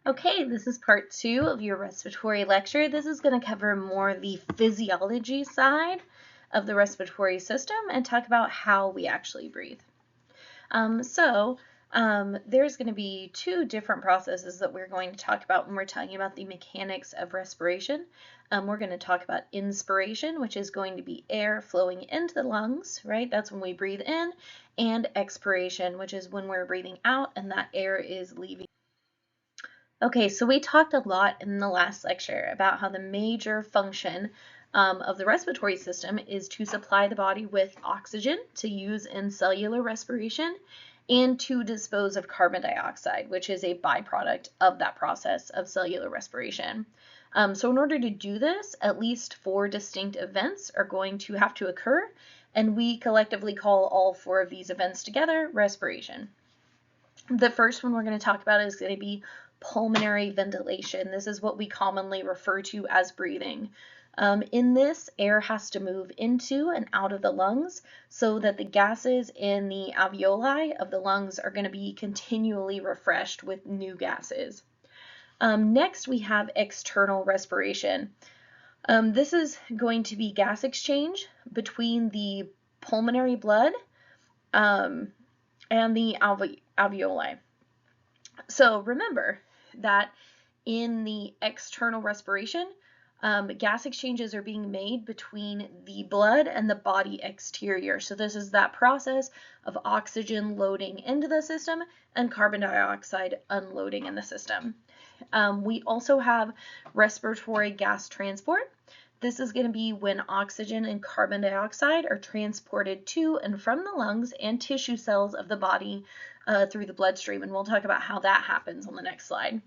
Okay, this is part 2 of your respiratory lecture. This is going to cover more the physiology side of the respiratory system and talk about how we actually breathe. There's going to be 2 different processes that we're going to talk about when we're talking about the mechanics of respiration. We're going to talk about inspiration, which is going to be air flowing into the lungs, right? That's when we breathe in, and expiration, which is when we're breathing out and that air is leaving. Okay, so we talked a lot in the last lecture about how the major function of the respiratory system is to supply the body with oxygen to use in cellular respiration and to dispose of carbon dioxide, which is a byproduct of that process of cellular respiration. So in order to do this, at least 4 distinct events are going to have to occur, and we collectively call all 4 of these events together respiration. The first one we're going to talk about is going to be pulmonary ventilation. This is what we commonly refer to as breathing. In this, air has to move into and out of the lungs so that the gases in the alveoli of the lungs are going to be continually refreshed with new gases. Next, we have external respiration. This is going to be gas exchange between the pulmonary blood and the alveoli. So remember that in the external respiration, gas exchanges are being made between the blood and the body exterior. So this is that process of oxygen loading into the system and carbon dioxide unloading in the system. We also have respiratory gas transport. This is going to be when oxygen and carbon dioxide are transported to and from the lungs and tissue cells of the body through the bloodstream, and we'll talk about how that happens on the next slide.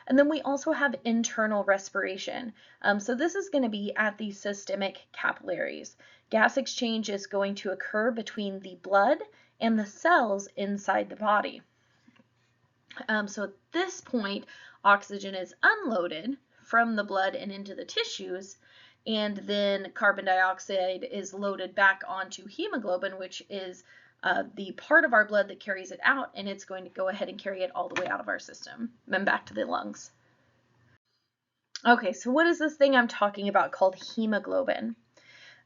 And then we also have internal respiration. So this is going to be at the systemic capillaries. Gas exchange is going to occur between the blood and the cells inside the body. So at this point, oxygen is unloaded from the blood and into the tissues, and then carbon dioxide is loaded back onto hemoglobin, which is the part of our blood that carries it out, and it's going to go ahead and carry it all the way out of our system and back to the lungs. Okay, so what is this thing I'm talking about called hemoglobin?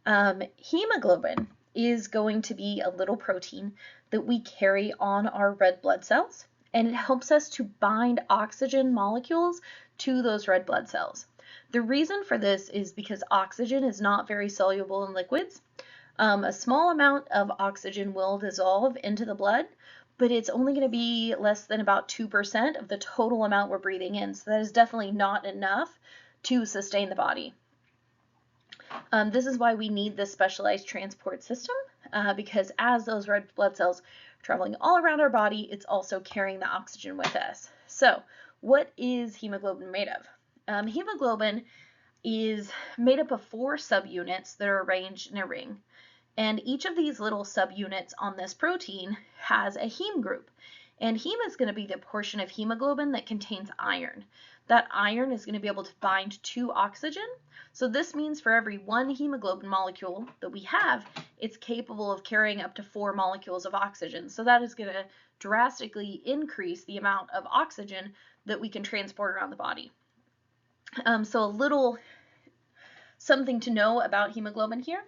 Hemoglobin is going to be a little protein that we carry on our red blood cells, and it helps us to bind oxygen molecules to those red blood cells. The reason for this is because oxygen is not very soluble in liquids. A small amount of oxygen will dissolve into the blood, but it's only going to be less than about 2% of the total amount we're breathing in, so that is definitely not enough to sustain the body. This is why we need this specialized transport system, because as those red blood cells are traveling all around our body, it's also carrying the oxygen with us. So what is hemoglobin made of? Hemoglobin is made up of 4 subunits that are arranged in a ring. And each of these little subunits on this protein has a heme group. And heme is going to be the portion of hemoglobin that contains iron. That iron is going to be able to bind to oxygen. So this means for every 1 hemoglobin molecule that we have, it's capable of carrying up to 4 molecules of oxygen. So that is going to drastically increase the amount of oxygen that we can transport around the body. So a little something to know about hemoglobin here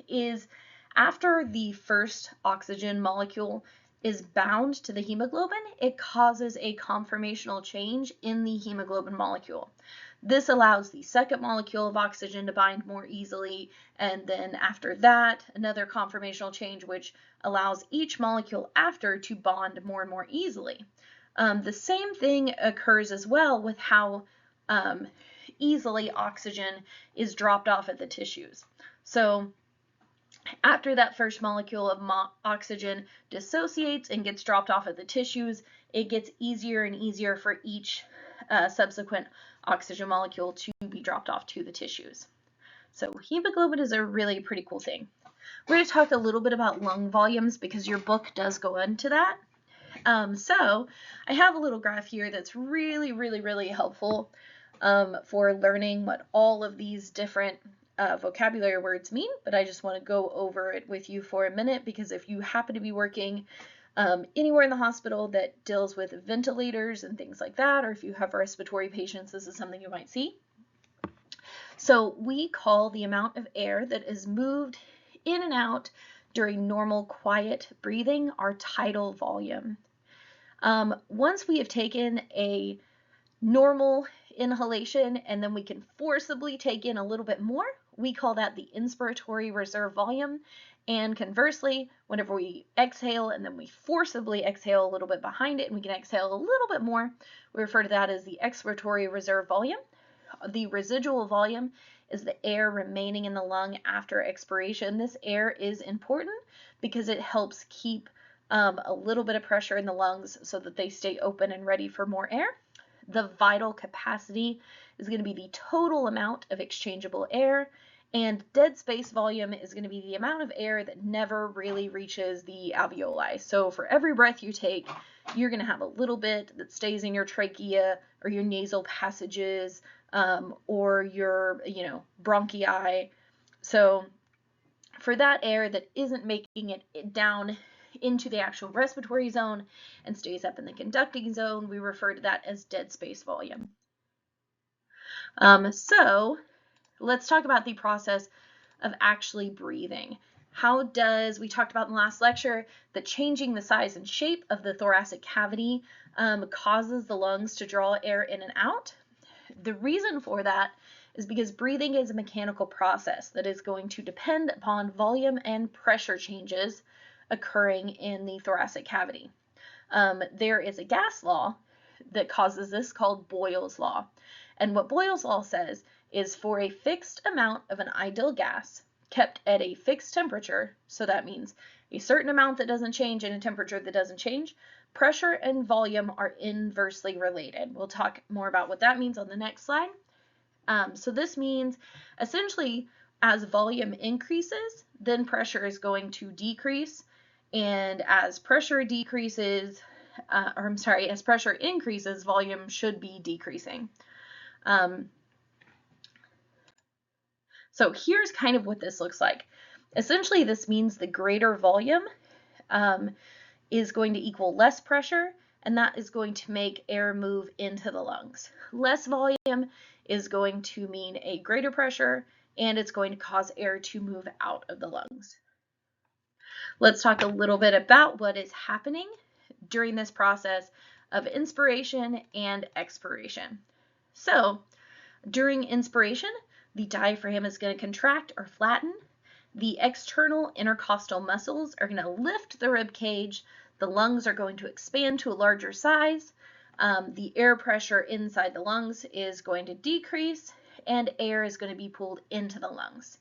is after the first oxygen molecule is bound to the hemoglobin, it causes a conformational change in the hemoglobin molecule. This allows the second molecule of oxygen to bind more easily, and then after that, another conformational change which allows each molecule after to bond more and more easily. The same thing occurs as well with how easily oxygen is dropped off at the tissues. So after that first molecule of oxygen dissociates and gets dropped off at the tissues, it gets easier and easier for each subsequent oxygen molecule to be dropped off to the tissues. So hemoglobin is a really pretty cool thing. We're going to talk a little bit about lung volumes because your book does go into that. So I have a little graph here that's really helpful for learning what all of these different vocabulary words mean, but I just want to go over it with you for a minute because if you happen to be working Anywhere in the hospital that deals with ventilators and things like that, or if you have respiratory patients, this is something you might see. So we call the amount of air that is moved in and out during normal quiet breathing our tidal volume. Once we have taken a normal inhalation and then we can forcibly take in a little bit more, we call that the inspiratory reserve volume. And conversely, whenever we exhale and then we forcibly exhale a little bit behind it and we can exhale a little bit more, we refer to that as the expiratory reserve volume. The residual volume is the air remaining in the lung after expiration. This air is important because it helps keep a little bit of pressure in the lungs so that they stay open and ready for more air. The vital capacity is going to be the total amount of exchangeable air, and dead space volume is going to be the amount of air that never really reaches the alveoli. So for every breath you take, you're going to have a little bit that stays in your trachea or your nasal passages or your, bronchi. So for that air that isn't making it down into the actual respiratory zone and stays up in the conducting zone, we refer to that as dead space volume. So let's talk about the process of actually breathing. We talked about in the last lecture that changing the size and shape of the thoracic cavity causes the lungs to draw air in and out. The reason for that is because breathing is a mechanical process that is going to depend upon volume and pressure changes occurring in the thoracic cavity. There is a gas law that causes this called Boyle's law. And what Boyle's law says is for a fixed amount of an ideal gas kept at a fixed temperature, so that means a certain amount that doesn't change and a temperature that doesn't change, pressure and volume are inversely related. We'll talk more about what that means on the next slide. So this means essentially as volume increases, then pressure is going to decrease, and as pressure decreases, as pressure increases, volume should be decreasing. So here's kind of what this looks like. Essentially, this means the greater volume is going to equal less pressure, and that is going to make air move into the lungs. Less volume is going to mean a greater pressure, and it's going to cause air to move out of the lungs. Let's talk a little bit about what is happening during this process of inspiration and expiration. So during inspiration, the diaphragm is going to contract or flatten. The external intercostal muscles are going to lift the rib cage. The lungs are going to expand to a larger size. The air pressure inside the lungs is going to decrease, and air is going to be pulled into the lungs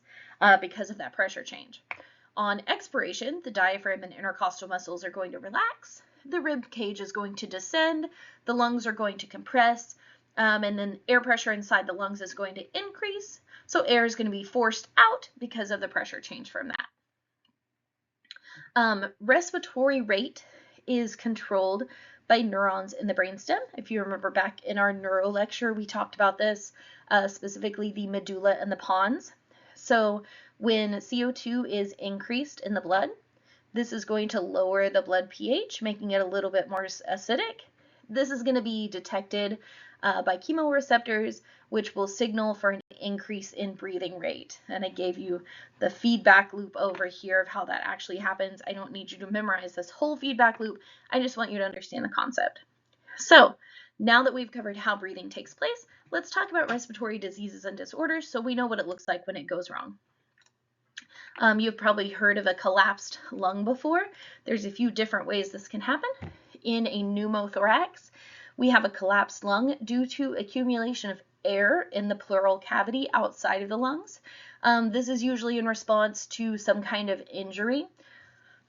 because of that pressure change. On expiration, the diaphragm and intercostal muscles are going to relax. The rib cage is going to descend. The lungs are going to compress. And then air pressure inside the lungs is going to increase. So air is going to be forced out because of the pressure change from that. Respiratory rate is controlled by neurons in the brainstem. If you remember back in our neuro lecture, we talked about this, specifically the medulla and the pons. So when CO2 is increased in the blood, this is going to lower the blood pH, making it a little bit more acidic. This is going to be detected by chemoreceptors, which will signal for an increase in breathing rate. And I gave you the feedback loop over here of how that actually happens. I don't need you to memorize this whole feedback loop. I just want you to understand the concept. So now that we've covered how breathing takes place, let's talk about respiratory diseases and disorders so we know what it looks like when it goes wrong. You've probably heard of a collapsed lung before. There's a few different ways this can happen. In a pneumothorax, we have a collapsed lung due to accumulation of air in the pleural cavity outside of the lungs. This is usually in response to some kind of injury.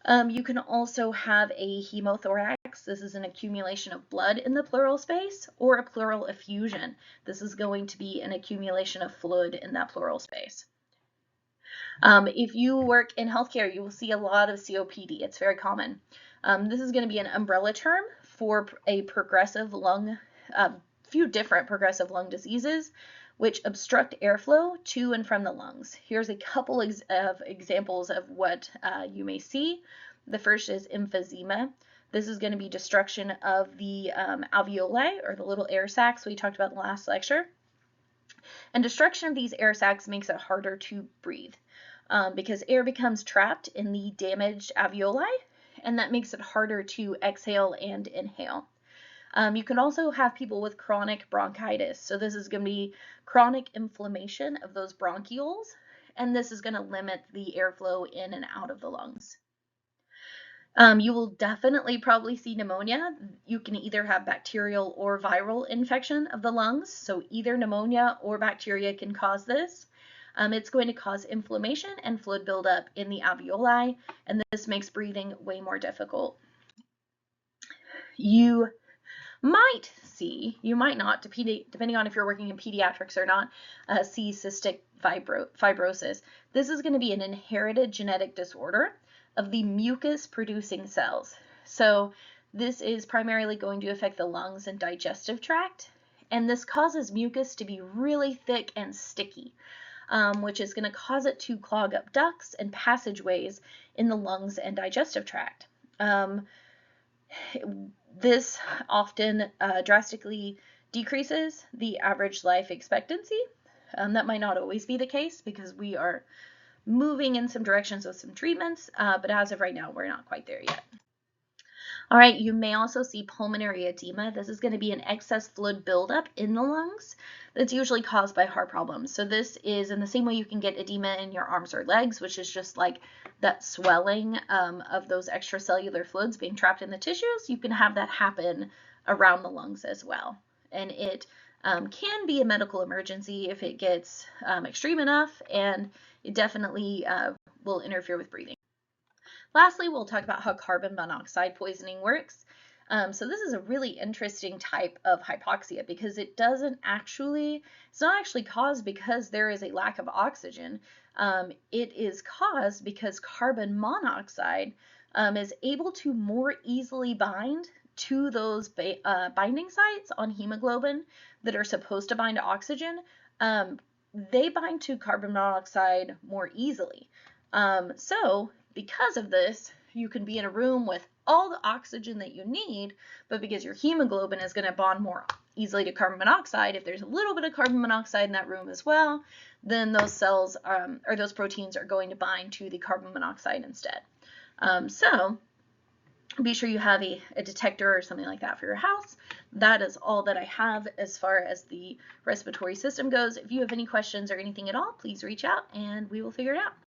You can also have a hemothorax. This is an accumulation of blood in the pleural space, or a pleural effusion. This is going to be an accumulation of fluid in that pleural space. If you work in healthcare, you will see a lot of COPD. It's very common. This is going to be an umbrella term for a few different progressive lung diseases which obstruct airflow to and from the lungs. Here's a couple of examples of what you may see. The first is emphysema. This is going to be destruction of the alveoli, or the little air sacs we talked about in the last lecture. And destruction of these air sacs makes it harder to breathe because air becomes trapped in the damaged alveoli, and that makes it harder to exhale and inhale. You can also have people with chronic bronchitis. So this is going to be chronic inflammation of those bronchioles, and this is going to limit the airflow in and out of the lungs. You will definitely probably see pneumonia. You can either have bacterial or viral infection of the lungs, so either pneumonia or bacteria can cause this. It's going to cause inflammation and fluid buildup in the alveoli, and this makes breathing way more difficult. You might see, you might not, depending on if you're working in pediatrics or not, see cystic fibrosis. This is going to be an inherited genetic disorder of the mucus producing cells. So this is primarily going to affect the lungs and digestive tract, and this causes mucus to be really thick and sticky, which is going to cause it to clog up ducts and passageways in the lungs and digestive tract. This often drastically decreases the average life expectancy. That might not always be the case because we are moving in some directions with some treatments, but as of right now, we're not quite there yet. All right, you may also see pulmonary edema. This is going to be an excess fluid buildup in the lungs that's usually caused by heart problems. So this is in the same way you can get edema in your arms or legs, which is just like that swelling of those extracellular fluids being trapped in the tissues. You can have that happen around the lungs as well. And it can be a medical emergency if it gets extreme enough, and it definitely will interfere with breathing. Lastly, we'll talk about how carbon monoxide poisoning works. So this is a really interesting type of hypoxia because it's not actually caused because there is a lack of oxygen. It is caused because carbon monoxide is able to more easily bind to those binding sites on hemoglobin that are supposed to bind to oxygen. They bind to carbon monoxide more easily. So because of this, you can be in a room with all the oxygen that you need, but because your hemoglobin is going to bond more easily to carbon monoxide, if there's a little bit of carbon monoxide in that room as well, then those cells or those proteins are going to bind to the carbon monoxide instead. So be sure you have a detector or something like that for your house. That is all that I have as far as the respiratory system goes. If you have any questions or anything at all, please reach out and we will figure it out.